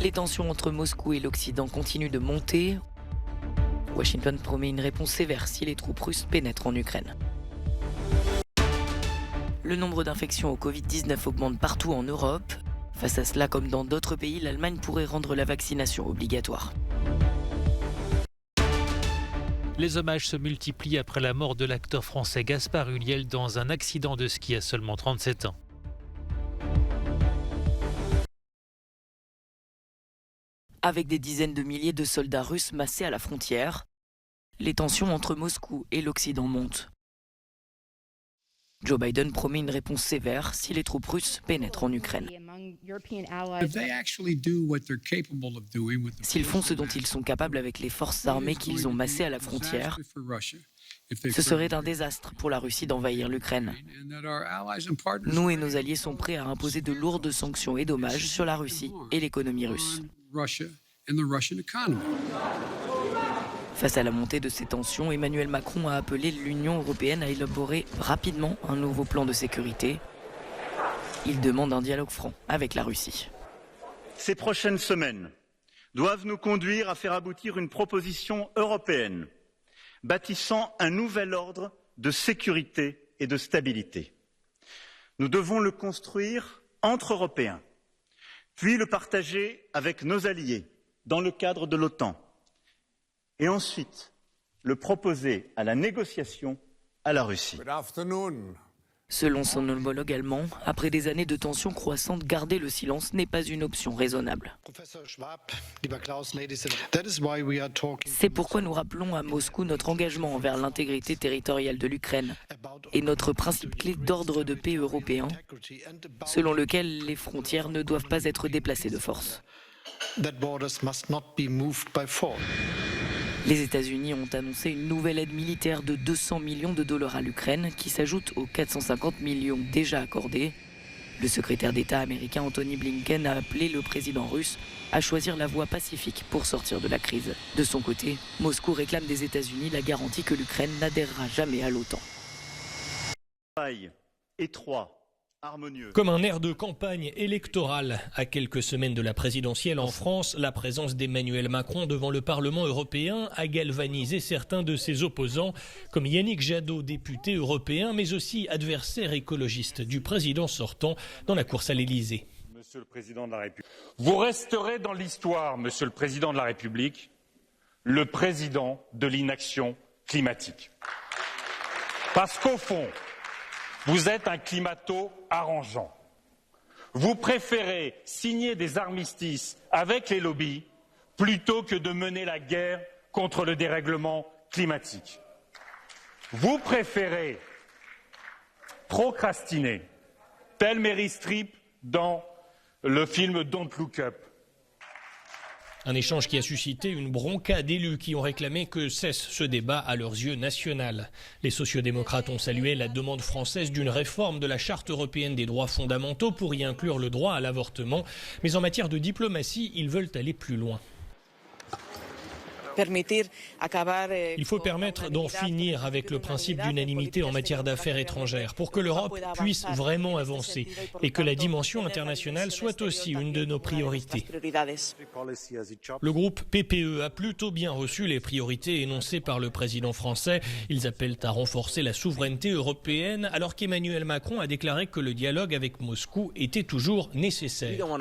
Les tensions entre Moscou et l'Occident continuent de monter. Washington promet une réponse sévère si les troupes russes pénètrent en Ukraine. Le nombre d'infections au Covid-19 augmente partout en Europe. Face à cela, comme dans d'autres pays, l'Allemagne pourrait rendre la vaccination obligatoire. Les hommages se multiplient après la mort de l'acteur français Gaspard Ulliel dans un accident de ski à seulement 37 ans. Avec des dizaines de milliers de soldats russes massés à la frontière, les tensions entre Moscou et l'Occident montent. Joe Biden promet une réponse sévère si les troupes russes pénètrent en Ukraine. S'ils font ce dont ils sont capables avec les forces armées qu'ils ont massées à la frontière, ce serait un désastre pour la Russie d'envahir l'Ukraine. Nous et nos alliés sont prêts à imposer de lourdes sanctions et dommages sur la Russie et l'économie russe. Face à la montée de ces tensions, Emmanuel Macron a appelé l'Union européenne à élaborer rapidement un nouveau plan de sécurité. Il demande un dialogue franc avec la Russie. Ces prochaines semaines doivent nous conduire à faire aboutir une proposition européenne bâtissant un nouvel ordre de sécurité et de stabilité. Nous devons le construire entre Européens, puis le partager avec nos alliés dans le cadre de l'OTAN. Et ensuite, le proposer à la négociation à la Russie. Selon son homologue allemand, après des années de tensions croissantes, garder le silence n'est pas une option raisonnable. C'est pourquoi nous rappelons à Moscou notre engagement envers l'intégrité territoriale de l'Ukraine et notre principe clé d'ordre de paix européen, selon lequel les frontières ne doivent pas être déplacées de force. Les États-Unis ont annoncé une nouvelle aide militaire de 200 millions de dollars à l'Ukraine qui s'ajoute aux 450 millions déjà accordés. Le secrétaire d'État américain Anthony Blinken a appelé le président russe à choisir la voie pacifique pour sortir de la crise. De son côté, Moscou réclame des États-Unis la garantie que l'Ukraine n'adhérera jamais à l'OTAN. Étroit. Harmonieux. Comme un air de campagne électorale, à quelques semaines de la présidentielle en France, la présence d'Emmanuel Macron devant le Parlement européen a galvanisé certains de ses opposants, comme Yannick Jadot, député européen, mais aussi adversaire écologiste du président sortant dans la course à l'Élysée. Monsieur le Président de la République, vous resterez dans l'histoire, Monsieur le Président de la République, le président de l'inaction climatique. Parce qu'au fond, vous êtes un climato-arrangeant. Vous préférez signer des armistices avec les lobbies plutôt que de mener la guerre contre le dérèglement climatique. Vous préférez procrastiner, tel Meryl Streep dans le film Don't Look Up. Un échange qui a suscité une bronca d'élus qui ont réclamé que cesse ce débat à leurs yeux national. Les sociodémocrates ont salué la demande française d'une réforme de la Charte européenne des droits fondamentaux pour y inclure le droit à l'avortement. Mais en matière de diplomatie, ils veulent aller plus loin. Il faut permettre d'en finir avec le principe d'unanimité en matière d'affaires étrangères pour que l'Europe puisse vraiment avancer et que la dimension internationale soit aussi une de nos priorités. Le groupe PPE a plutôt bien reçu les priorités énoncées par le président français. Ils appellent à renforcer la souveraineté européenne alors qu'Emmanuel Macron a déclaré que le dialogue avec Moscou était toujours nécessaire. Nous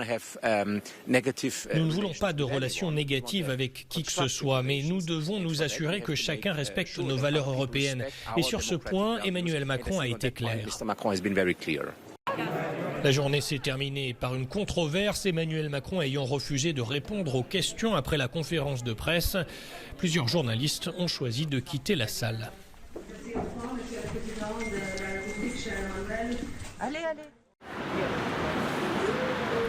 ne voulons pas de relations négatives avec qui que ce soit, mais nous devons nous assurer que chacun respecte nos valeurs européennes. Et sur ce point, Emmanuel Macron a été clair. La journée s'est terminée par une controverse, Emmanuel Macron ayant refusé de répondre aux questions après la conférence de presse. Plusieurs journalistes ont choisi de quitter la salle.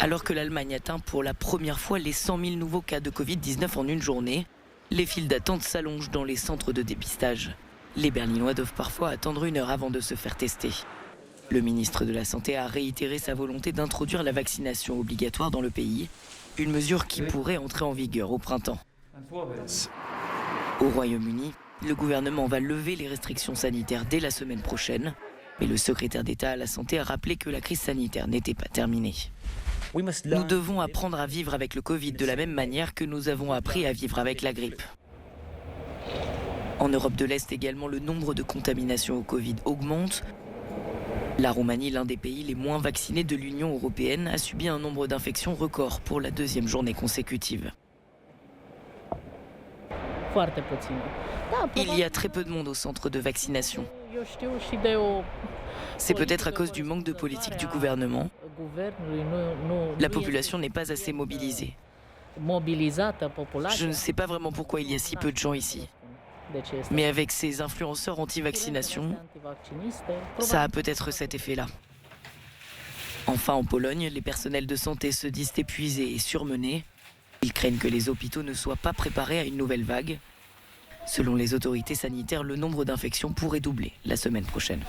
Alors que l'Allemagne atteint pour la première fois les 100 000 nouveaux cas de Covid-19 en une journée, les files d'attente s'allongent dans les centres de dépistage. Les Berlinois doivent parfois attendre 1 heure avant de se faire tester. Le ministre de la Santé a réitéré sa volonté d'introduire la vaccination obligatoire dans le pays, une mesure qui pourrait entrer en vigueur au printemps. Au Royaume-Uni, le gouvernement va lever les restrictions sanitaires dès la semaine prochaine. Mais le secrétaire d'État à la Santé a rappelé que la crise sanitaire n'était pas terminée. Nous devons apprendre à vivre avec le Covid de la même manière que nous avons appris à vivre avec la grippe. En Europe de l'Est également, le nombre de contaminations au Covid augmente. La Roumanie, l'un des pays les moins vaccinés de l'Union européenne, a subi un nombre d'infections record pour la deuxième journée consécutive. Il y a très peu de monde au centre de vaccination. C'est peut-être à cause du manque de politique du gouvernement. La population n'est pas assez mobilisée. Je ne sais pas vraiment pourquoi il y a si peu de gens ici. Mais avec ces influenceurs anti-vaccination, ça a peut-être cet effet-là. Enfin, en Pologne, les personnels de santé se disent épuisés et surmenés. Ils craignent que les hôpitaux ne soient pas préparés à une nouvelle vague. Selon les autorités sanitaires, le nombre d'infections pourrait doubler la semaine prochaine.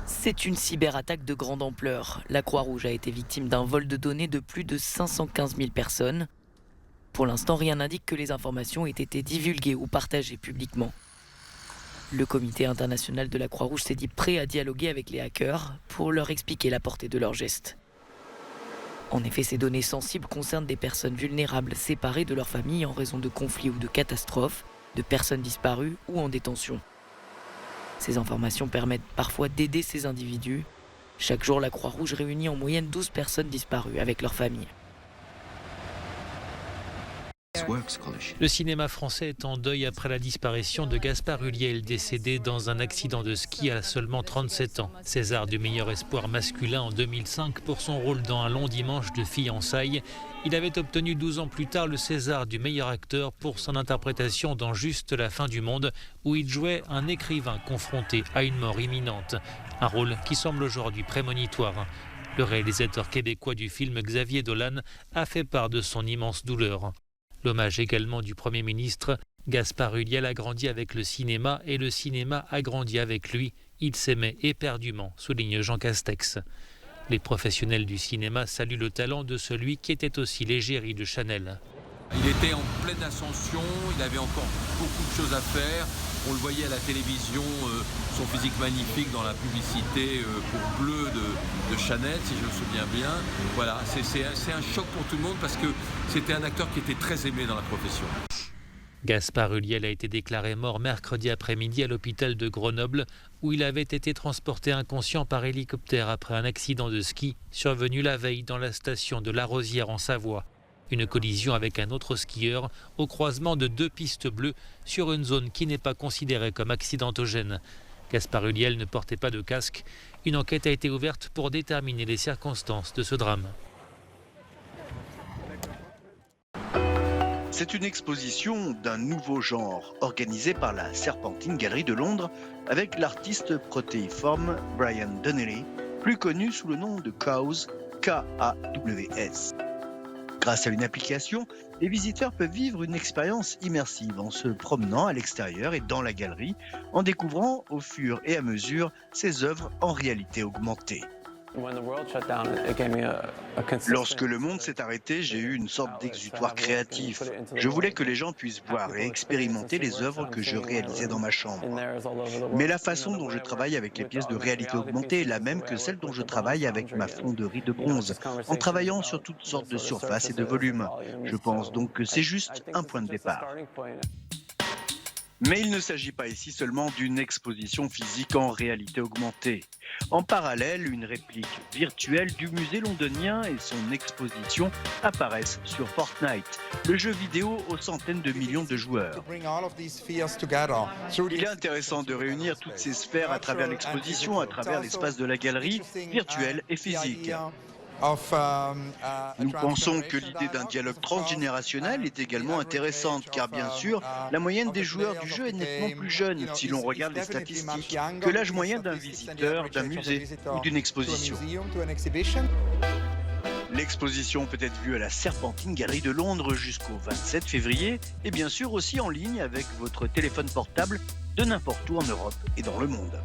C'est une cyberattaque de grande ampleur. La Croix-Rouge a été victime d'un vol de données de plus de 515 000 personnes. Pour l'instant, rien n'indique que les informations aient été divulguées ou partagées publiquement. Le comité international de la Croix-Rouge s'est dit prêt à dialoguer avec les hackers pour leur expliquer la portée de leurs gestes. En effet, ces données sensibles concernent des personnes vulnérables séparées de leur famille en raison de conflits ou de catastrophes, de personnes disparues ou en détention. Ces informations permettent parfois d'aider ces individus. Chaque jour, la Croix-Rouge réunit en moyenne 12 personnes disparues avec leur famille. Le cinéma français est en deuil après la disparition de Gaspard Ulliel, décédé dans un accident de ski à seulement 37 ans. César du meilleur espoir masculin en 2005 pour son rôle dans Un long dimanche de fiançailles. Il avait obtenu 12 ans plus tard le César du meilleur acteur pour son interprétation dans Juste la fin du monde, où il jouait un écrivain confronté à une mort imminente. Un rôle qui semble aujourd'hui prémonitoire. Le réalisateur québécois du film, Xavier Dolan, a fait part de son immense douleur. L'hommage également du Premier ministre. Gaspard Ulliel a grandi avec le cinéma et le cinéma a grandi avec lui. Il s'aimait éperdument, souligne Jean Castex. Les professionnels du cinéma saluent le talent de celui qui était aussi l'égérie de Chanel. Il était en pleine ascension, il avait encore beaucoup de choses à faire. On le voyait à la télévision, son physique magnifique dans la publicité pour Bleu de Chanel, si je me souviens bien. Voilà, c'est un choc pour tout le monde parce que c'était un acteur qui était très aimé dans la profession. Gaspard Ulliel a été déclaré mort mercredi après-midi à l'hôpital de Grenoble, où il avait été transporté inconscient par hélicoptère après un accident de ski survenu la veille dans la station de La Rosière en Savoie. Une collision avec un autre skieur au croisement de deux pistes bleues sur une zone qui n'est pas considérée comme accidentogène. Gaspard Ulliel ne portait pas de casque. Une enquête a été ouverte pour déterminer les circonstances de ce drame. C'est une exposition d'un nouveau genre organisée par la Serpentine Galerie de Londres avec l'artiste protéiforme Brian Donnelly, plus connu sous le nom de KAWS, K-A-W-S. Grâce à une application, les visiteurs peuvent vivre une expérience immersive en se promenant à l'extérieur et dans la galerie, en découvrant au fur et à mesure ses œuvres en réalité augmentée. Lorsque le monde s'est arrêté, j'ai eu une sorte d'exutoire créatif. Je voulais que les gens puissent voir et expérimenter les œuvres que je réalisais dans ma chambre. Mais la façon dont je travaille avec les pièces de réalité augmentée est la même que celle dont je travaille avec ma fonderie de bronze, en travaillant sur toutes sortes de surfaces et de volumes. Je pense donc que c'est juste un point de départ. Mais il ne s'agit pas ici seulement d'une exposition physique en réalité augmentée. En parallèle, une réplique virtuelle du musée londonien et son exposition apparaissent sur Fortnite, le jeu vidéo aux centaines de millions de joueurs. Il est intéressant de réunir toutes ces sphères à travers l'exposition, à travers l'espace de la galerie, virtuelle et physique. Nous pensons que l'idée d'un dialogue transgénérationnel est également intéressante, car bien sûr, la moyenne des joueurs du jeu est nettement plus jeune, si l'on regarde les statistiques, que l'âge moyen d'un visiteur, d'un musée ou d'une exposition. L'exposition peut être vue à la Serpentine Galerie de Londres jusqu'au 27 février, et bien sûr aussi en ligne avec votre téléphone portable de n'importe où en Europe et dans le monde.